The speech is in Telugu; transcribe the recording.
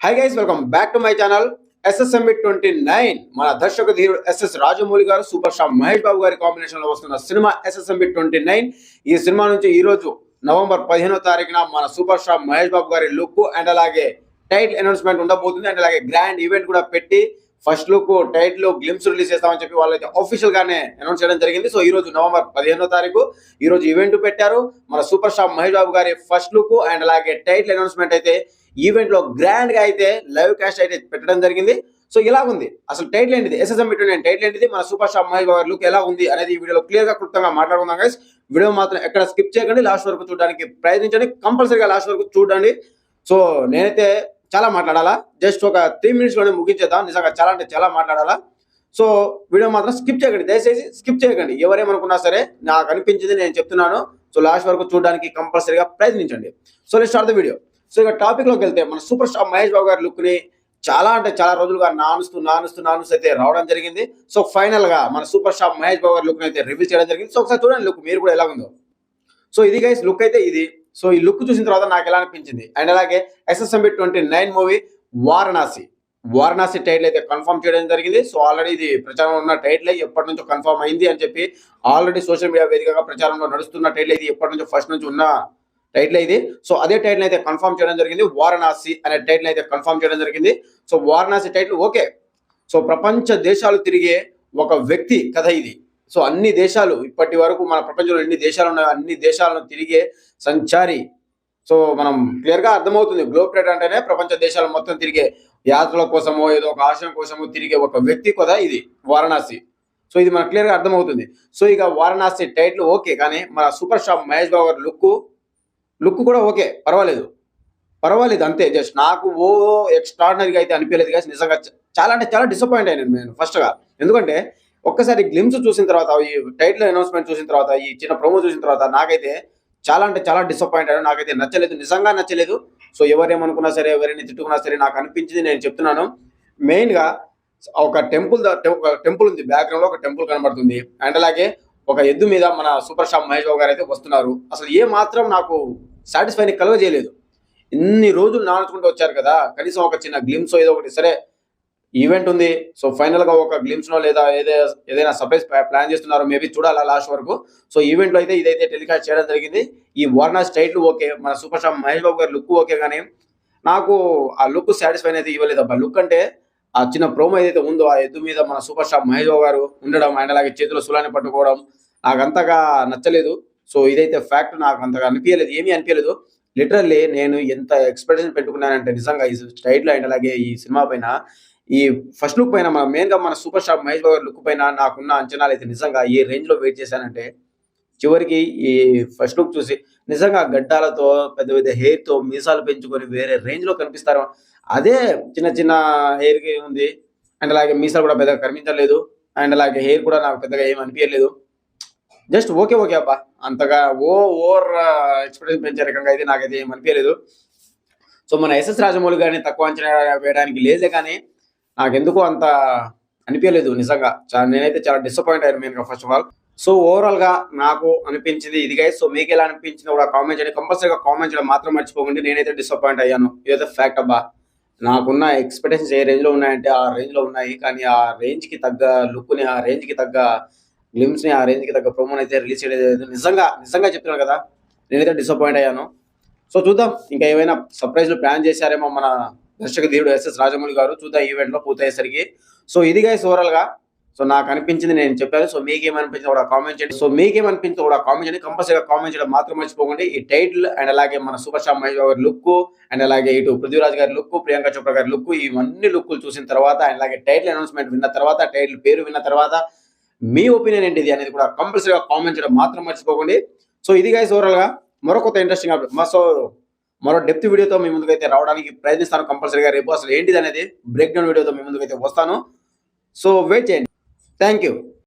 Hi guys, welcome back to my channel SSMB 29. మన దర్శక ధీరుడు ఎస్ఎస్ రాజమౌళి గారు సూపర్ స్టార్ మహేష్ బాబు గారి కాంబినేషన్ లో వస్తున్న సినిమా ఎస్ఎస్ఎంబి 29. ఈ సినిమా నుంచి ఈ రోజు నవంబర్ 15వ తారీఖున మన సూపర్ స్టార్ మహేష్ బాబు గారి లుక్ అండ్ అలాగే టైటిల్ అనౌన్స్మెంట్ ఉండబోతుంది. అండ్ అలాగే గ్రాండ్ ఈవెంట్ కూడా పెట్టి first look title glimpse release చేస్తామని చెప్పి వాళ్ళైతే ఆఫీషియల్ గానే అనౌన్స్ చేయడం జరిగింది. సో ఈ రోజు నవంబర్ 15వ తారీఖు ఈ రోజు ఈవెంట్ పెట్టారు. మన సూపర్ స్టార్ మహేష్ బాబు గారి ఫస్ట్ లుక్ అండ్ అలాగే టైటిల్ అనౌన్స్మెంట్ అయితే ఈవెంట్ లో గ్రాండ్ గా అయితే లైవ్ కాస్ట్ అయితే పెట్టడం జరిగింది. సో ఇలా ఉంది అసలు టైటిల్ ఏంటిది, ఎస్ఎస్ఎంబి 29 టైటిల్ ఏంటిది, మన super star Mahesh Babu look ఎలా ఉంది అనేది ఈ వీడియోలో క్లియర్ గా క్లుప్తంగా మాట్లాడుకుందాం గైస్. వీడియో మాత్రం ఎక్కడ స్కిప్ చేయకండి, లాస్ట్ వరకు చూడడానికి ప్రయత్నించండి, కంపల్సరీగా లాస్ట్ వరకు చూడండి. సో నేనైతే చాలా మాట్లాడాలా, జస్ట్ ఒక 3 minutes లోనే ముగించేద్దాం. నిజంగా చాలా అంటే చాలా మాట్లాడాలా. సో వీడియో మాత్రం స్కిప్ చేయకండి, దయచేసి స్కిప్ చేయకండి. ఎవరేమనుకున్నా సరే నాకు అనిపించింది నేను చెప్తున్నాను. సో లాస్ట్ వరకు చూడడానికి కంపల్సరీగా ప్రయత్నించండి. So let's start the video. So ఇక టాపిక్ లోకి వెళ్తే మన సూపర్ స్టార్ మహేష్ బాబు గారి లుక్ ని చాలా అంటే చాలా రోజులుగా నానుస్తూ అయితే రావడం జరిగింది. సో ఫైనల్ గా మన సూపర్ స్టార్ మహేష్ బాబు గారి లుక్ అయితే రివీల్ చేయడం జరిగింది. సో ఒకసారి చూడండి లుక్ మీరు కూడా ఎలా ఉందో. సో ఇది గైస్ లుక్ అయితే ఇది. సో ఈ లుక్ చూసిన తర్వాత నాకు ఎలా అనిపించింది. అండ్ అలాగే ఎస్ఎస్ఎంబి 29 మూవీ వారణాసి టైటిల్ అయితే కన్ఫర్మ్ చేయడం జరిగింది. సో ఆల్రెడీ ఇది ప్రచారంలో ఉన్న టైటిల్ ఎప్పటి నుంచో కన్ఫర్మ్ అయింది అని చెప్పి ఆల్రెడీ సోషల్ మీడియా వేదికగా ప్రచారంలో నడుస్తున్న టైటిల్ ఇది, ఎప్పటి నుంచో ఫస్ట్ నుంచి ఉన్న టైటిల్ ఇది. సో అదే టైటిల్ అయితే కన్ఫర్మ్ చేయడం జరిగింది. వారణాసి అనే టైటిల్ అయితే కన్ఫర్మ్ చేయడం జరిగింది. So Varanasi title okay. So ప్రపంచ దేశాలు తిరిగే ఒక వ్యక్తి కథ ఇది. సో అన్ని దేశాలు, ఇప్పటి వరకు మన ప్రపంచంలో ఎన్ని దేశాలు ఉన్నాయో అన్ని దేశాలను తిరిగే సంచారి. సో మనం క్లియర్ గా అర్థమవుతుంది, గ్లోబ్ ట్రేడ్ అంటేనే ప్రపంచ దేశాలు మొత్తం తిరిగే యాత్రల కోసమో ఏదో ఒక ఆశయం కోసమో తిరిగే ఒక వ్యక్తి కథ ఇది వారణాసి. సో ఇది మనకు క్లియర్ గా అర్థమవుతుంది. సో ఇక వారణాసి టైటిల్ ఓకే, కానీ మన సూపర్ స్టార్ మహేష్ బాబు గారి లుక్ కూడా ఓకే, పర్వాలేదు అంతే. జస్ట్ నాకు ఎక్స్ట్రాడినరీగా అయితే అనిపించలేదు కానీ నిజంగా చాలా అంటే చాలా డిసప్పాయింట్ అయినాను నేను ఫస్ట్ గా. ఎందుకంటే ఒక్కసారి గ్లిమ్స్ చూసిన తర్వాత, ఈ టైటిల్ అనౌన్స్మెంట్ చూసిన తర్వాత, ఈ చిన్న ప్రోమో చూసిన తర్వాత నాకైతే చాలా అంటే చాలా డిసప్పాయింట్ అయ్యాను. నాకైతే నచ్చలేదు, నిజంగా నచ్చలేదు. సో ఎవరేమనుకున్నా సరే, ఎవరైనా తిట్టుకున్నా సరే, నాకు అనిపించింది నేను చెప్తున్నాను. మెయిన్ గా ఒక టెంపుల్ ఉంది, బ్యాక్గ్రౌండ్ లో ఒక టెంపుల్ కనబడుతుంది. అండ్ అలాగే ఒక ఎద్దు మీద మన సూపర్ స్టార్ మహేష్ బాబు గారు అయితే వస్తున్నారు. అసలు ఏ మాత్రం నాకు సాటిస్ఫైని కలగజేయలేదు. ఇన్ని రోజులు నానుకుంటూ వచ్చారు కదా, కనీసం ఒక చిన్న గ్లిమ్స్ ఏదో ఒకటి. సరే ఈవెంట్ ఉంది, సో ఫైనల్ గా ఒక గ్లిమ్స్ లో లేదా ఏదైనా సర్ప్రైజ్ ప్లాన్ చేస్తున్నారో మేబీ చూడాలా లాస్ట్ వరకు. సో ఈవెంట్ లో అయితే ఇదైతే టెలికాస్ట్ చేయడం జరిగింది. ఈ వారణాసి టైటిల్ ఓకే, మన సూపర్ స్టార్ మహేష్ బాబు గారి లుక్ ఓకే, కానీ నాకు ఆ లుక్ సాటిస్ఫైన్ అయితే ఇవ్వలేదు అబ్బా. లుక్ అంటే ఆ చిన్న ప్రోమో ఏదైతే ఉందో, ఆ ఎద్దు మీద మన సూపర్ స్టార్ మహేష్ బాబు గారు ఉండడం అండ్ అలాగే చేతిలో సులాన్ని పట్టుకోవడం నాకు అంతగా నచ్చలేదు. సో ఇదైతే ఫ్యాక్ట్, నాకు అంతగా అనిపించలేదు, ఏమీ అనిపించలేదు. లిటరల్లీ నేను ఎంత ఎక్స్పెక్టేషన్ పెట్టుకున్నానంటే నిజంగా ఈ టైటిల్ అండ్ అలాగే ఈ సినిమా పైన, ఈ ఫస్ట్ లుక్ పైన, మెయిన్ గా మన super star Mahesh Babu look పైన నాకున్న అంచనాలు అయితే నిజంగా ఏ రేంజ్ లో వెయిట్ చేశానంటే, చివరికి ఈ ఫస్ట్ లుక్ చూసి నిజంగా గడ్డాలతో పెద్ద పెద్ద హెయిర్ తో మీసాలు పెంచుకొని వేరే రేంజ్ లో కనిపిస్తారు. అదే చిన్న చిన్న హెయిర్ కి ఉంది. అండ్ అలాగే మీసాలు కూడా పెద్దగా కనిపించలేదు. అండ్ అలాగే హెయిర్ కూడా నాకు పెద్దగా ఏమి అనిపించలేదు. జస్ట్ ఓకే అబ్బా, అంతగా ఓవర్ ఎక్స్పెక్టేషన్ పెంచే రకంగా అయితే నాకైతే ఏం అనిపించలేదు. సో మన ఎస్ఎస్ రాజమౌళి గారిని తక్కువ అంచనా వేయడానికి లేదే, కానీ నాకెందుకో అంత అనిపించలేదు నిజంగా. నేనైతే చాలా డిసప్పాయింట్ అయ్యాను మెయిన్గా first of all. So overall గా నాకు అనిపించింది ఇది గైస్. సో మీకు ఎలా అనిపించిందో కూడా కామెంట్ చేయండి, కంపల్సరీగా కామెంట్ చేయడం మాత్రం మర్చిపోకండి. నేనైతే డిసప్పాయింట్ అయ్యాను, ఇదైతే ఫ్యాక్ట్ అబ్బా. నాకున్న ఎక్స్పెక్టేషన్స్ ఏ రేంజ్ లో ఉన్నాయంటే ఆ రేంజ్ లో ఉన్నాయి, కానీ ఆ రేంజ్ కి తగ్గ లుక్ ని, ఆ రేంజ్ కి తగ్గ గ్లిమ్స్ ని, ఆ రేంజ్ కి తగ్గ ప్రోమోని అయితే రిలీజ్ చేయలేదు. నిజంగా చెప్తున్నాను కదా, నేనైతే డిసప్పాయింట్ అయ్యాను. సో చూద్దాం, ఇంకా ఏమైనా సర్ప్రైజ్లు ప్లాన్ చేశారేమో మన దర్శక ధీరుడు ఎస్ఎస్ రాజమౌళి గారు. చూద్దాం ఈవెంట్ లో పూర్తయ్యేసరికి. సో ఇది గైస్ ఓవరాల్ గా. సో నాకు అనిపించింది నేను చెప్పాను. సో మీకేమనిపించింది కూడా కామెంట్ చేయండి. కంపల్సరీగా కామెంట్ చేయడం మాత్రం మర్చిపోకండి. ఈ టైటిల్ అండ్ అలాగే మన సూపర్ స్టార్ మహేష్ బాబు గారి లుక్ అండ్ అలాగే ఇటు పృథ్వీరాజ్ గారి లుక్, ప్రియాంక చోప్రా గారి లుక్, ఇవన్నీ లుక్లు చూసిన తర్వాత అండ్ అలాగే టైటిల్ అనౌన్స్మెంట్ విన్న తర్వాత, టైటిల్ పేరు విన్న తర్వాత మీ ఒపీనియన్ ఏంటిది అనేది కూడా కంపల్సరీగా కామెంట్ చేయడం మాత్రం మర్చిపోకండి. సో ఇది గైస్ ఓవరాల్ గా మరొక ఇంట్రెస్టింగ్ అప్డేట్, మరో డెప్త్ వీడియోతో మీ ముందుకైతే రావడానికి ప్రయత్నిస్తాను కంపల్సరీగా. రేపు అసలు ఏంటిది అనేది బ్రేక్ డౌన్ వీడియోతో మీ ముందుకైతే వస్తాను. సో వెయిట్ చేయండి. Thank you.